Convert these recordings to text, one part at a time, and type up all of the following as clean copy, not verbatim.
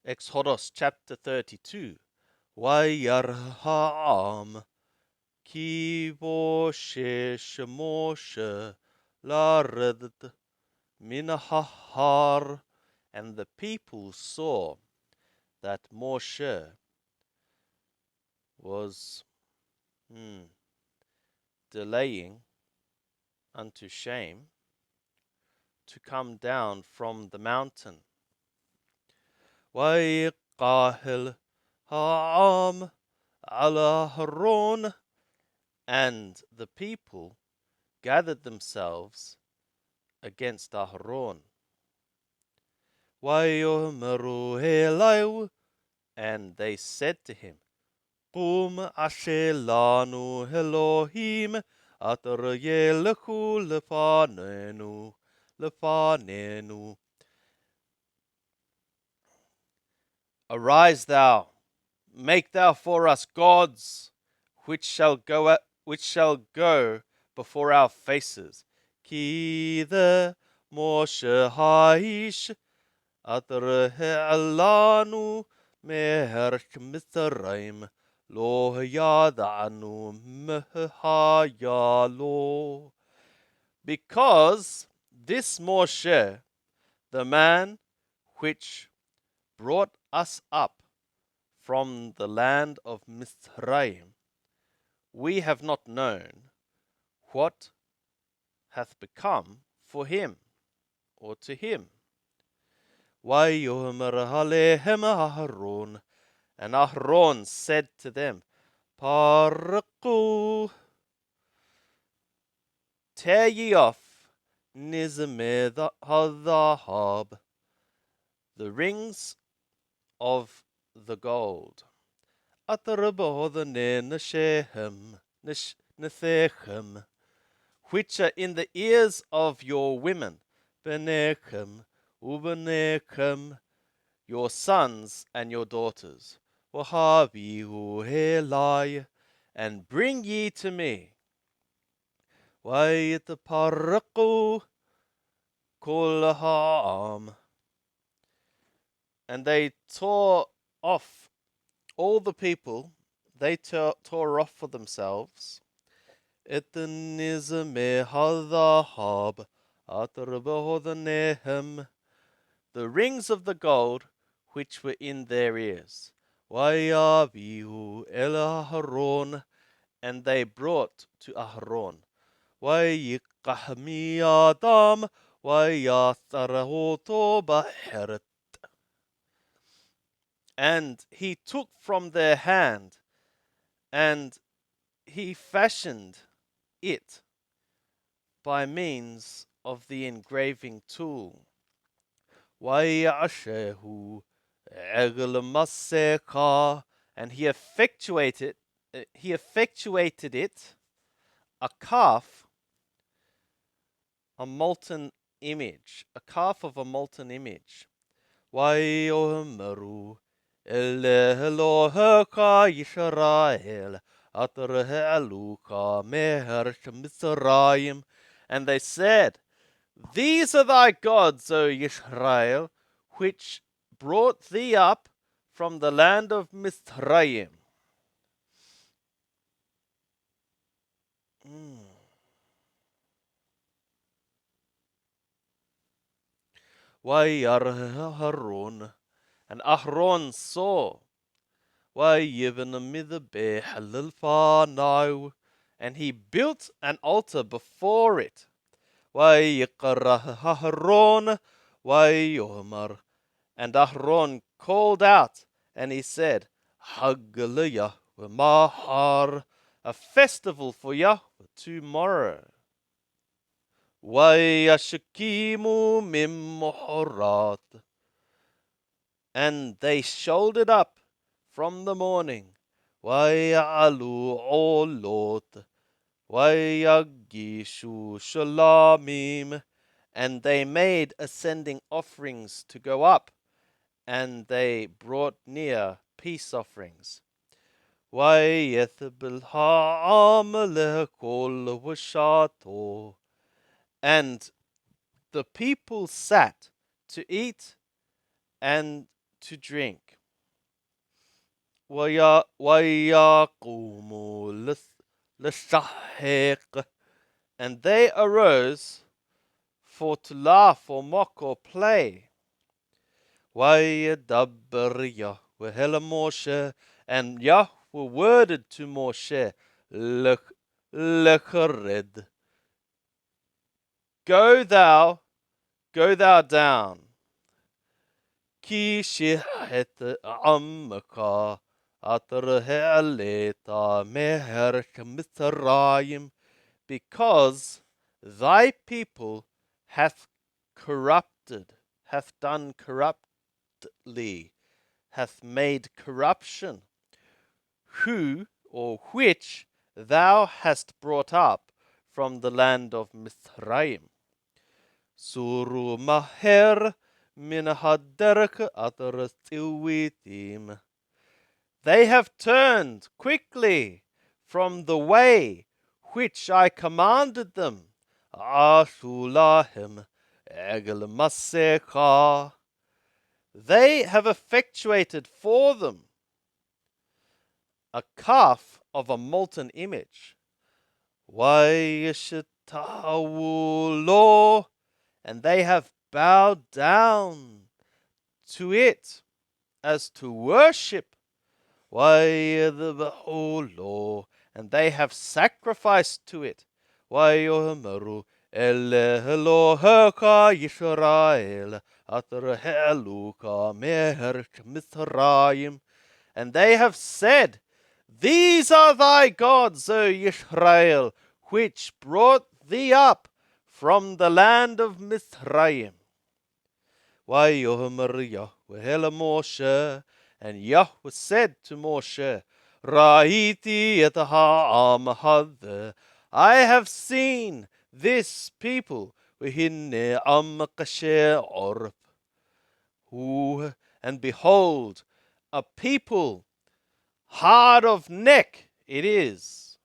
Exodus chapter 32. Vayarha'am ki boshesh Moshe lared min hahar. And the people saw that Moshe was delaying unto shame to come down from the mountain. Vayqahil ha'am ala Haron. And the people gathered themselves against Aharon. Vayomeru Elau, and they said to him, Qum asher lanu Elohim atar yelechu lefanenu. Arise thou, make thou for us gods, which shall go before our faces. Ki the Moshe haish atar he'alanu me'erch Mitzrayim lo yada'anu mehayalo. Because this Moshe, the man which brought us up from the land of Mitzrayim, we have not known what hath become for him, or to him. Vayomer alehem Aharon, and Aharon said to them, Paraku, tear ye off nizmeh hadahab, the rings of the gold, Nethechem, which are in the ears of your women, Benechem, Ubenechem, your sons and your daughters, Wahabihu Elai, and bring ye to me. Vayitaparaku kol ha'am, and they tore off all the people, they tore off for themselves the rings of the gold which were in their ears. Vayavihu el Aharon, and they brought to Aharon. Vayikahmi Adam vayatharahoto baheret, and he took from their hand, and he fashioned it by means of the engraving tool. Vayashehu egel maseka, and he effectuated it, a calf, a molten image, a calf of a molten image. Vayomeru Eloheka Yisrael atar he'aluka me'erch Mitzrayim, and they said, These are thy gods, O Yisrael, which brought thee up from the land of Mitzrayim. Vayar Aharon, and Aharon saw, Vayiven midbeh lilfanau, and he built an altar before it. Vayikra Aharon Vayomer, and Aharon called out, and he said, Haggalah Mahar, a festival for Yahweh tomorrow. Vayashakimu mimmorat, and they shouldered up from the morning. Vayalu olot, vayagishu shalamim, and they made ascending offerings to go up, and they brought near peace offerings. Vayethbil ha'am lehkol washato, and the people sat to eat and to drink. وَيَقُومُوا لِلسَّحِيقِ, and they arose for to laugh or mock or play. وَيَدَبَّرْ Yahweh Moshe, and Yahweh worded to Moshe, Lechared, go thou down. Ki shihet amka atar he'aleta meher Mitzrayim, because thy people hath done corruptly, hath made corruption, who or which thou hast brought up from the land of Mithraim. Suru maher min haderek atar tiwitim. They have turned quickly from the way which I commanded them. Ashulahem egel masecha. They have effectuated for them a calf of a molten image. Vayishtawu, and they have bowed down to it as to worship. Vayidbahu, and they have sacrificed to it. Vayomeru Eloheka Yisrael atar he'aluka meher Mitzrayim, and they have said, these are thy gods, O Yisrael, which brought thee up from the land of Mithraim. Vayomer Yahweh Moshe, and Yahweh said to Moshe, Ra'iti et ha'am hadeh, I have seen this people, v'hinne am kasher orb, and behold, a people hard of neck it is.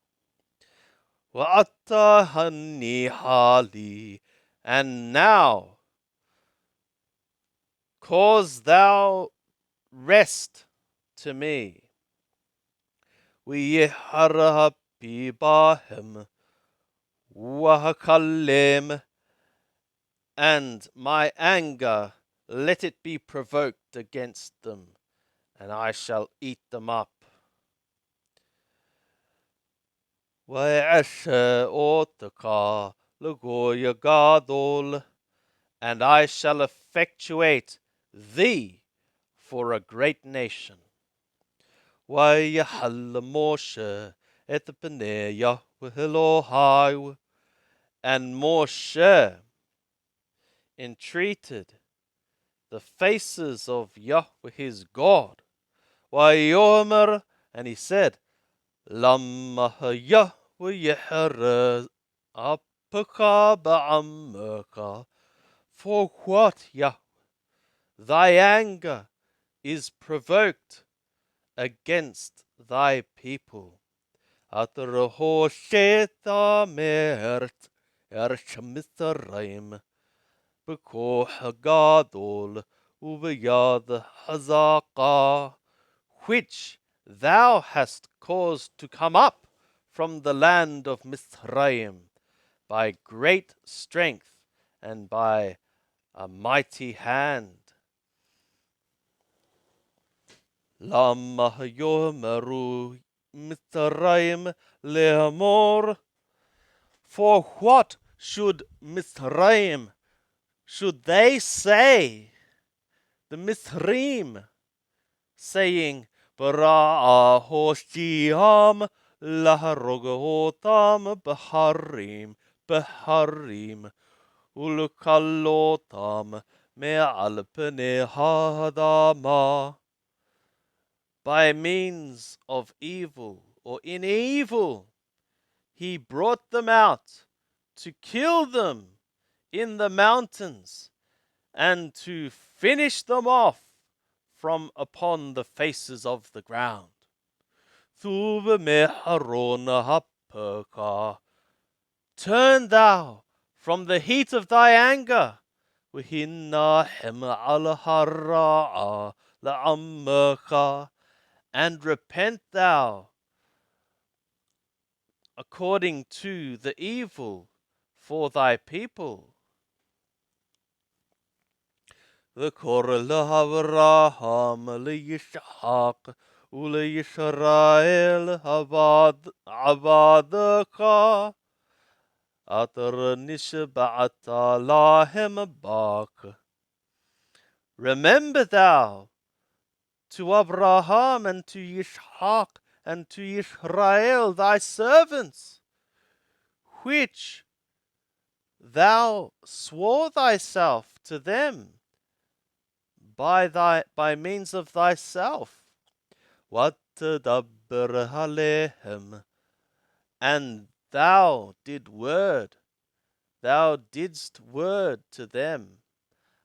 Wa'ata hanihali, and now cause thou rest to me. V'yeharapi bahem wa'hakalem, and my anger let it be provoked against them, and I shall eat them up. V'yasher otaka l'goya gadol, and I shall effectuate thee for a great nation. Vayahal Moshe et bnei Yahweh Elohai, and Moshe entreated the faces of Yahweh his God. Vayomer, and he said, Lama Yahweh yeher apaka ba'amaka, for what, Yahweh, thy anger is provoked against thy people. Atraho sheta mert Mitzrayim, b'koch gadol uv'yad hazaka, which thou hast caused to come up from the land of Mithraim by great strength and by a mighty hand. Lama yomeru Mithraim lehamor, for what should Mithraim, should they say, the Mithrim, saying, Bara hoshiyam laharogotam beharim ulukalotam me'al pnei hadama, by means of evil or in evil he brought them out to kill them in the mountains and to finish them off from upon the faces of the ground. Turn thou from the heat of thy anger, la'ammecha, and repent thou according to the evil for thy people. V'kor l'Avraham l'Yishak u'l'Yisrael avadecha atar nishba'ata lahem bak. Remember thou to Abraham and to Yishak and to Israel thy servants, which thou swore thyself to them by means of thyself. وَتَدَبَّرْ عَلَيْهِمْ, and thou didst word to them.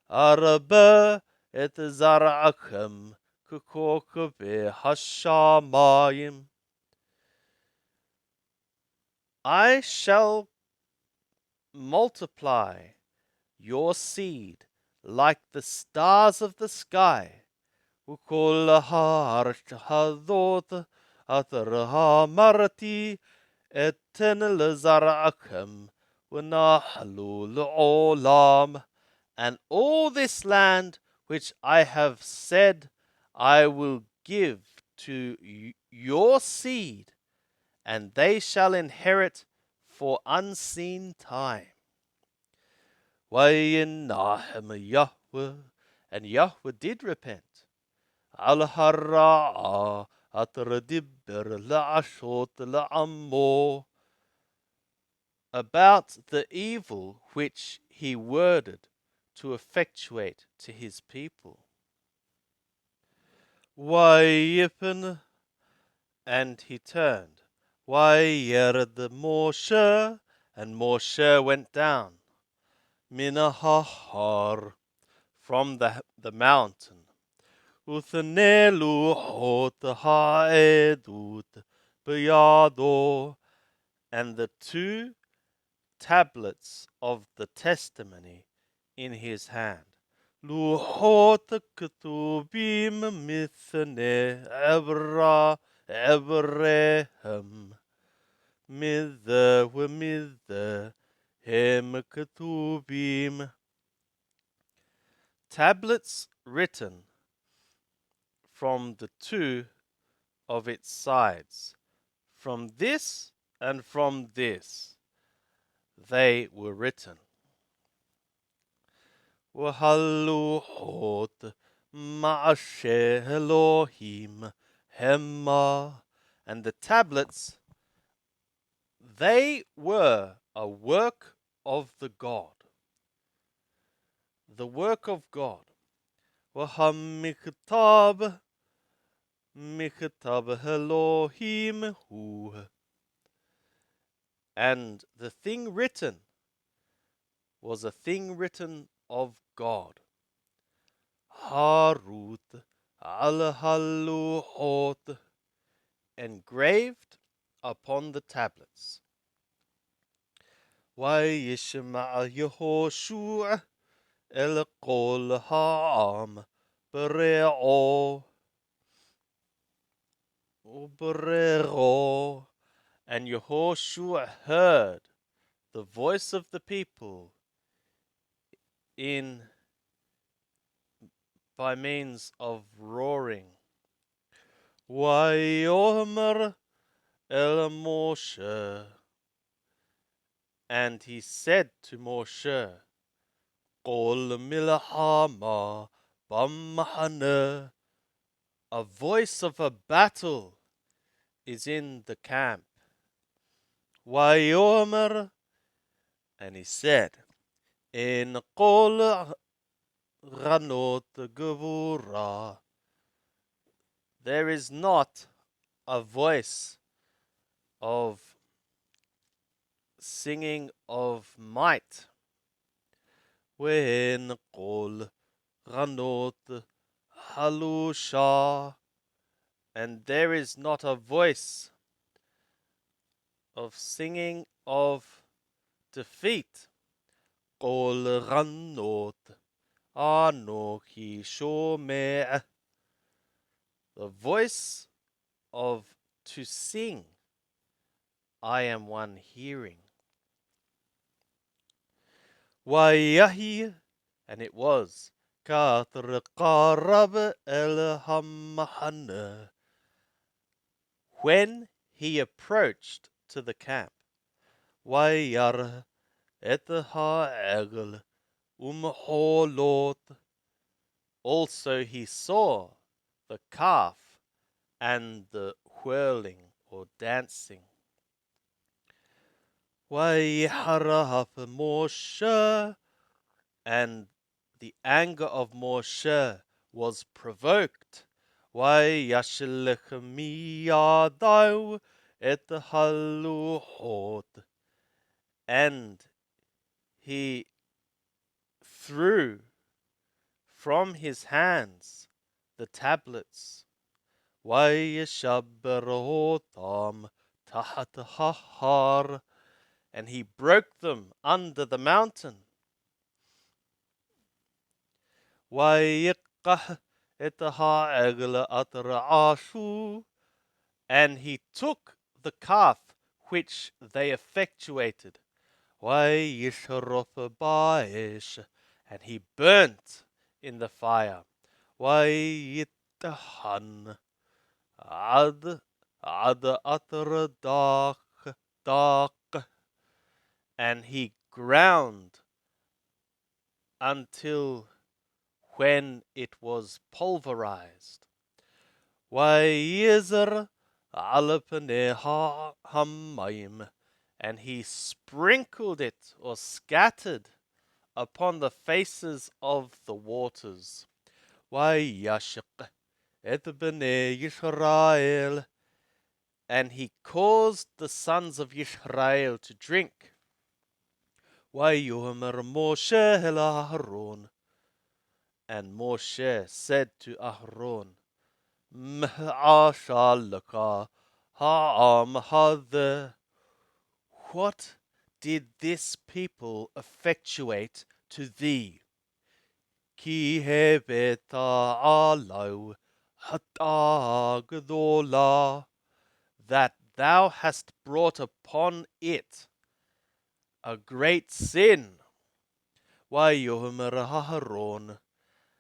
أَرْبَ et zara'akum kukokbe hashamayim. I shall multiply your seed like the stars of the sky. وكل هذوت أثرها مرتي اتن لزرعكم ونحلو العالم. And all this land which I have said I will give to your seed, and they shall inherit for unseen time. وَيَنَّحْمَ Yahweh, and Yahweh did repent. Al-Harra'a at-Radibber la'ashot la'ammo, about the evil which he worded to effectuate to his people. Wayipen, and he turned. Wayered Moshe, and Moshe went down. Minahar, from the mountain. Uthnelu hot ha'edut b'yado, and the 2 tablets of the testimony in his hand. Luhot ketubim mithne Evrehem, midde hem ketubim. Tablets written from the 2 of its sides, from this and from this they were written. Wahaluhot ma'ashe Elohim hema, and the tablets, they were a work of the God, the work of God. Wahamiktab Miktab Elohim hu, and the thing written was a thing written of God. Harut al haluhot, engraved upon the tablets. Vayishma Yehoshua el kol ha'am bere'o ubere'o, and Yehoshua heard the voice of the people by means of roaring. Vayomer el Moshe, and he said to Moshe, Qol milhama b'mahane, a voice of a battle is in the camp. Vayomer, and he said, In qol ranot gevura, there is not a voice of singing of might. When qol ranot halusha, and there is not a voice of singing of defeat. Qol ranot anochi shomeh, the voice of to sing, I am one hearing. Wayahi, and it was Garth qarab el hamahana, when he approached to the camp. Wayar et ha'egel holot. Also he saw the calf and the whirling or dancing. Wayharaf Moshe, and the anger of Moshe was provoked. Wayashlech miyadau et haluhot, and he threw from his hands the tablets. Wayeshabrotam tahat hahar, and he broke them under the mountain. Wayiqah etaha atra'ashu, and he took the calf which they effectuated. Wayishrof ba'ish, and he burnt in the fire. Wayitahan ad atra dark, and he ground until when it was pulverized. Wayizer al paneha hamayim, and he sprinkled it or scattered upon the faces of the waters. Wayashiq et bnei Yisrael, and he caused the sons of Yisrael to drink. Wayomer Moshe el Aharon, and Moshe said to Aharon, M'ashalaka ha'am hadeh, what did this people effectuate to thee? Ki hebeta alau hata gdola, that thou hast brought upon it a great sin. Wayomer Aharon,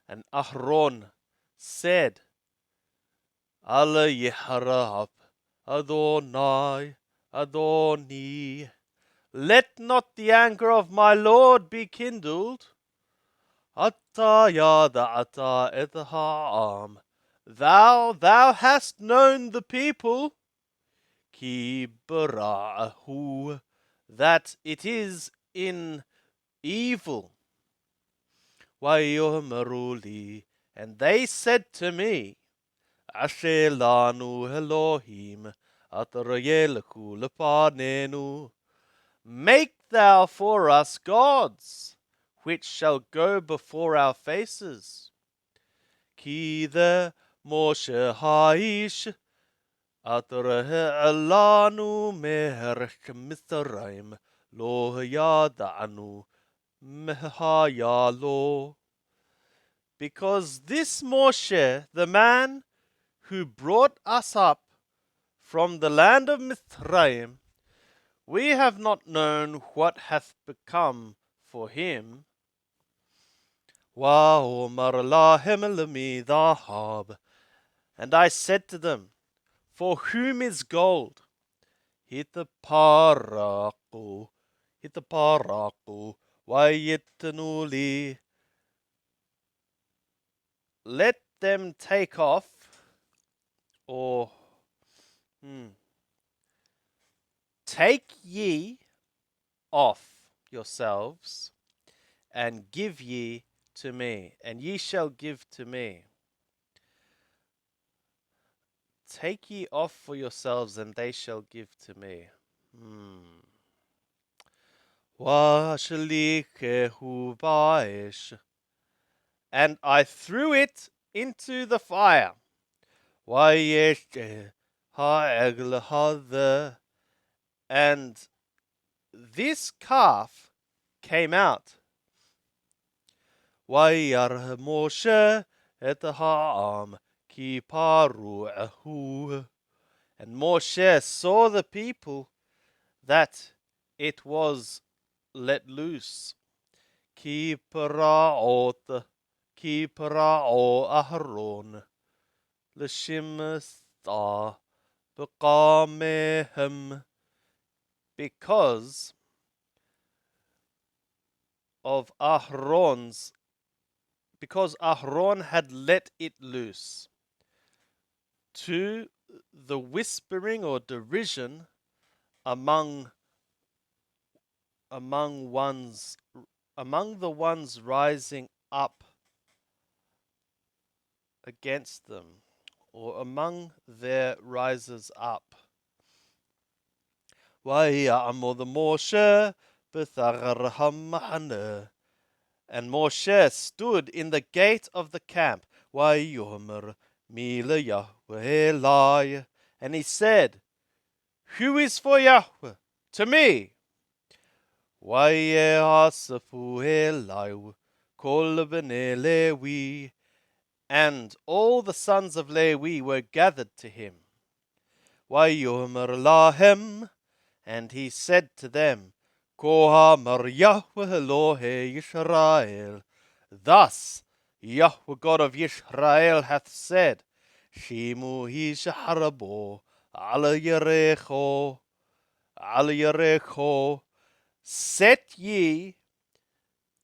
and Aharon said, Allah Yeharab Adonai Adoni, let not the anger of my Lord be kindled. Atta yada'ata et ha'am, thou hast known the people. Ki bara'ahu, that it is in evil. Wayomeru li, and they said to me, Asher lanu Elohim atarayeleku lepanenu, make thou for us gods, which shall go before our faces. Ki the Moshe haish atarah alanu mehersh Mithraim lo yadanu mehayalo, because this Moshe, the man who brought us up from the land of Mithraim, we have not known what hath become for him. Wa'omar lahem lemi dhahab, and I said to them, for whom is gold? Hitaparaku, wayitnuli, let them take off, or take ye off yourselves, and give ye to me, and ye shall give to me. Take ye off for yourselves, and they shall give to me. Washalikehu ba'ish, and I threw it into the fire. Wayesh ha'egel hadeh, and this calf came out. Wayar Moshe et ha'am ki paru'ahu. And Moshe saw the people that it was let loose. Ki para'ot, ki para'o Aharon, l'shimtha b'qamehem, because of Aharon's, because Aharon had let it loose, to the whispering or derision among ones among the ones rising up against them, or among their risers up. وَيَعْمُدْ Moshe بِثَغَرْ HaMachane, and Moshe stood in the gate of the camp. وَيَوْمَرْ Mi LeYahweh Elai, and he said, who is for Yahweh? To me. وَيَأْسَفُ Elai Kol Bnei Levi, and all the sons of Levi were gathered to him. وَيَوْمَرْ Lahem, and he said to them, כה אמר Yahweh Elohei Yisrael, thus Yahweh God of Yisrael hath said, Shimu Hisharabo al Yerecho, set ye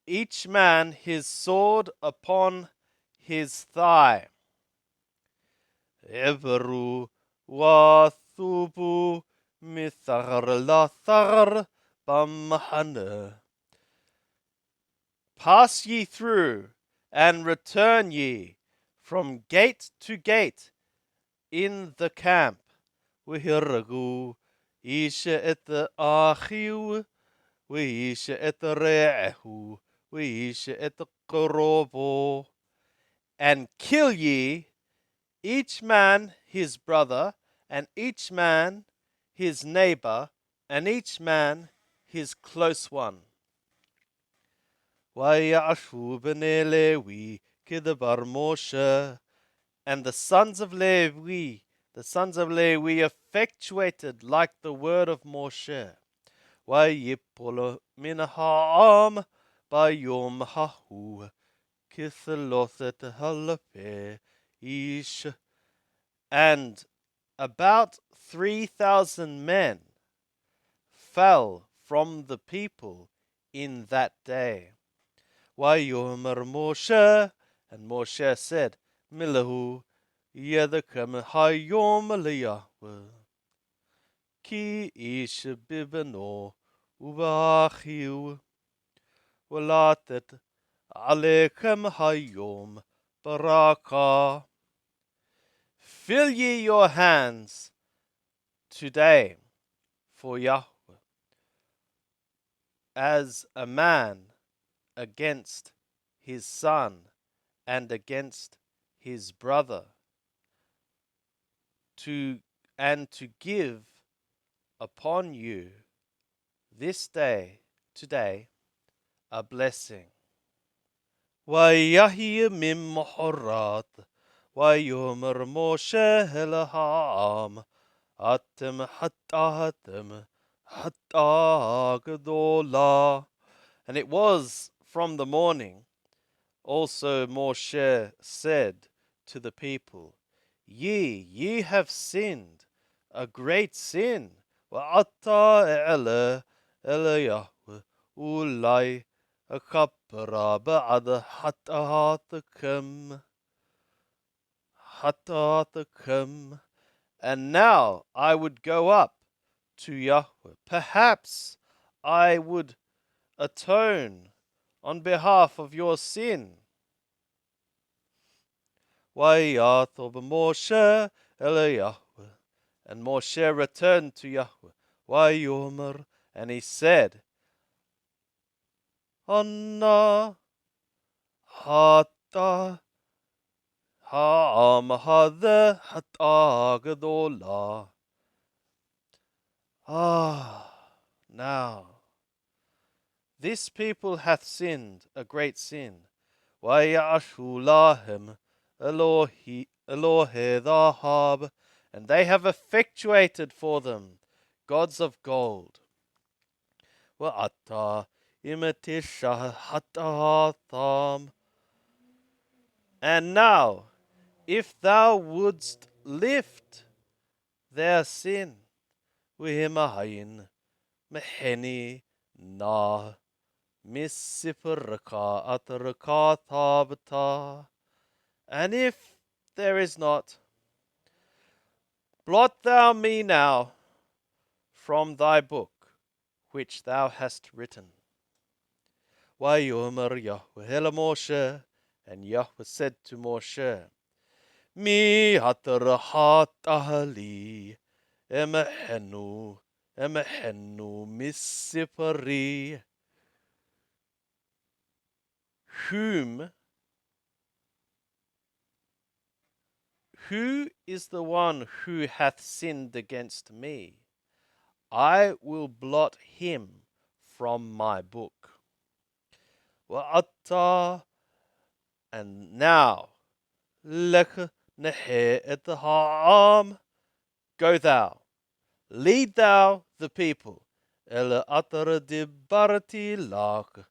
each man his sword upon his thigh. Everu wa thubu mithar lathar bamahane. Pass ye through, and return ye from gate to gate in the camp. Wihiragu isha et achiu, وإيش رعه وإيش قربه, and kill ye each man his brother, and each man his neighbor, and each man his close one. وَيَعْشُوا بْنِي لَوِي كِدْبَرْ Moshe, and the sons of Levi effectuated like the word of Moshe. ויפול מן העם ביום ההוא כ3,000 איש, and about 3,000 men fell from the people in that day. ויאמר Moshe, and Moshe said, מילאו ידכם היום ליהוה, כי איש בבנו ובאחיו, ולתת עליכם היום ברכה. Fill ye your hands today for Yahweh, as a man against his son and against his brother, and to give upon you this day, today, a blessing. ויהי ממחרת, ויאמר משה אל העם, אתם חטאתם חטאה גדולה. And it was from the morning. Also Moshe said to the people, ye have sinned a great sin. وَعَطَّى إِلَى يَهْوَهُ أُولَيْ أَكَبْرَ بَعْدَ حَتَّاتِكَمْ. And now I would go up to Yahweh. Perhaps I would atone on behalf of your sin. وَيَعْطَبْ Moshe إِلَى Yahweh, and Moshe returned to Yahweh. وَيُمَر, and he said, Anna hata ha'am hadeh hata gedola. Now this people hath sinned a great sin. وَيَعْشُوا لَهِمْ Elohe the Hab, and they have effectuated for them gods of gold. Wa'ata imitisha hatatham. And now, if thou wouldst lift their sin, wihimahayin meheni na missipuraka ataraka thabata. And if there is not, blot thou me now from thy book which thou hast written. Wayomer Yahweh el Moshe, and Yahweh said to Moshe, Mi hatarhatali emehenu misipari. Who is the one who hath sinned against me? I will blot him from my book. Wa'ata, and now, lech nehe et ha'am, go thou, lead thou the people, el atar dibarati lach,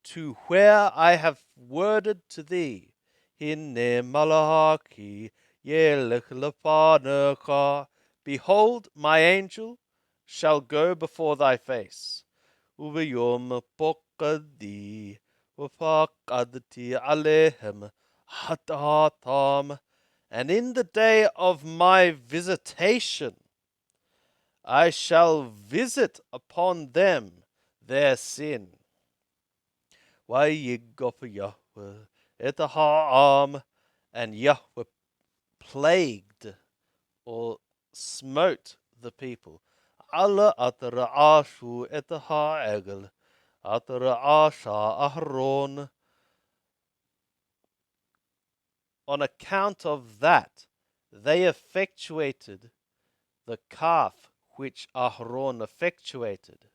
to where I have worded to thee, hinne malaki yelech lepanecha, behold, my angel shall go before thy face, ubiyom pokadi, upakadti alehem hatatam, and in the day of my visitation I shall visit upon them their sin. Wayigop Yahweh et ha'am, and Yahweh plagued or smote the people. Allah atara ashu et ha'egel, atara asha ahron. On account of that, they effectuated the calf which Ahron effectuated.